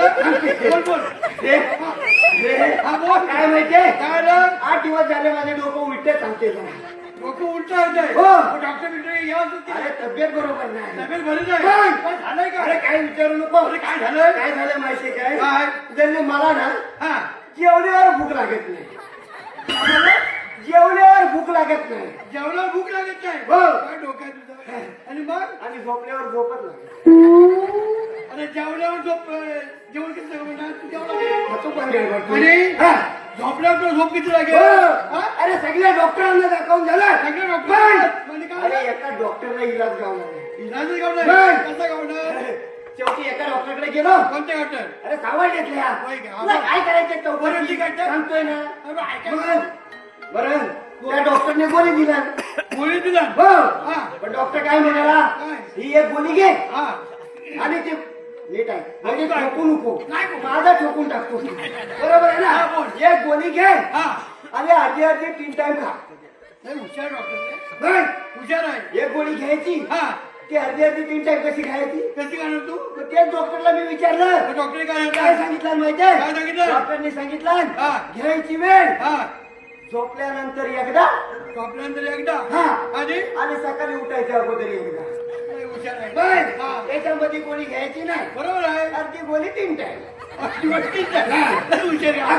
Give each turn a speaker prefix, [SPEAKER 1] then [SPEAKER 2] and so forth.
[SPEAKER 1] बोल बोल
[SPEAKER 2] हा बोल.
[SPEAKER 1] काय माहितीये
[SPEAKER 2] काय रे?
[SPEAKER 1] 8 दिवस झाले माझे डोकं उलटे सांगते जरा.
[SPEAKER 2] डोकं उलट आहे.
[SPEAKER 1] हो.
[SPEAKER 2] डॉक्टर बिक्टर यावं
[SPEAKER 1] अरे तब्येत बरोबर नाही.
[SPEAKER 2] तब्येत बरी नाही.
[SPEAKER 1] काय?
[SPEAKER 2] काय झालंय का?
[SPEAKER 1] अरे काय विचारू नको.
[SPEAKER 2] अरे काय झालंय?
[SPEAKER 1] काय झालं माहितीये
[SPEAKER 2] काय?
[SPEAKER 1] काय जल्ली मला ना
[SPEAKER 2] हा
[SPEAKER 1] जेवल्यावर भूक लागत नाही. जेवल्यावर भूक लागत नाही
[SPEAKER 2] जेवणाला भूक लागत नाही.
[SPEAKER 1] हो.
[SPEAKER 2] काय डोकं आहे तुझं? आणि मग
[SPEAKER 1] आणि झोपल्यावर झोपत लागत.
[SPEAKER 2] अरे जेवल्यावर झोप जेवण किती लागेल म्हणणार? तू जेवण
[SPEAKER 1] तू पण गडबड
[SPEAKER 2] आणि
[SPEAKER 1] हा.
[SPEAKER 2] झोपल्यावर तुला झोप किती लागेल?
[SPEAKER 1] हो.
[SPEAKER 2] हा?
[SPEAKER 1] अरे सगळ्या डॉक्टरांना दाखवून झालं.
[SPEAKER 2] सगळे डॉक्टर
[SPEAKER 1] पण
[SPEAKER 2] म्हणजे काय
[SPEAKER 1] अरे
[SPEAKER 2] झालं?
[SPEAKER 1] एका डॉक्टरला इलाज गावला
[SPEAKER 2] इलाजच गावणार?
[SPEAKER 1] पण.
[SPEAKER 2] कसा गावणार?
[SPEAKER 1] शेवटी एका डॉक्टरकडे गेलो.
[SPEAKER 2] कोणते डॉक्टर?
[SPEAKER 1] अरे सावड घेतल्या
[SPEAKER 2] होय का?
[SPEAKER 1] तुला काय करायचं
[SPEAKER 2] बरं, ठीक आहे.
[SPEAKER 1] सांगतोय ना
[SPEAKER 2] अरे ऐका
[SPEAKER 1] मग
[SPEAKER 2] ना.
[SPEAKER 1] बरं त्या डॉक्टरने गोळी दिला
[SPEAKER 2] गोळी दिला?
[SPEAKER 1] हो
[SPEAKER 2] हा.
[SPEAKER 1] पण डॉक्टर काय म्हणाला
[SPEAKER 2] काय?
[SPEAKER 1] ही एक गोळी घे
[SPEAKER 2] हा.
[SPEAKER 1] आणि ते नीट आहे म्हणजे
[SPEAKER 2] काय?
[SPEAKER 1] ठोकू नको
[SPEAKER 2] नाही.
[SPEAKER 1] माझा ठोकून टाकतो बरोबर आहे
[SPEAKER 2] हा,
[SPEAKER 1] ना
[SPEAKER 2] बोल.
[SPEAKER 1] एक गोळी घे
[SPEAKER 2] हा.
[SPEAKER 1] आणि अर्धी अर्धी 3 टाइम खा
[SPEAKER 2] नाही, हुशार डॉक्टर आहे.
[SPEAKER 1] बरं
[SPEAKER 2] हुशार आहे.
[SPEAKER 1] एक गोळी घ्यायची
[SPEAKER 2] हा.
[SPEAKER 1] ती अर्धी अर्धी 3 टाइम कशी खायची
[SPEAKER 2] कशी करणार तू?
[SPEAKER 1] मग तेच डॉक्टरला मी विचारलं
[SPEAKER 2] डॉक्टर काय
[SPEAKER 1] काय
[SPEAKER 2] म्हणतात?
[SPEAKER 1] सांगितलं माहितीये
[SPEAKER 2] काय सांगितलं?
[SPEAKER 1] डॉक्टरने सांगितलं
[SPEAKER 2] हा.
[SPEAKER 1] घ्यायची वेळ
[SPEAKER 2] हा.
[SPEAKER 1] झोपल्यानंतर एकदा
[SPEAKER 2] झोपल्यानंतर एकदा
[SPEAKER 1] हा.
[SPEAKER 2] आणि
[SPEAKER 1] आणि सकाळी उठायच्या अगोदर एकदा
[SPEAKER 2] नाही, हुशार आहे.
[SPEAKER 1] पण
[SPEAKER 2] हा.
[SPEAKER 1] त्याच्यामध्ये गोळी घ्यायची नाही
[SPEAKER 2] बरोबर आहे.
[SPEAKER 1] तर ती गोळी 3 टाइम
[SPEAKER 2] हुशार आहे.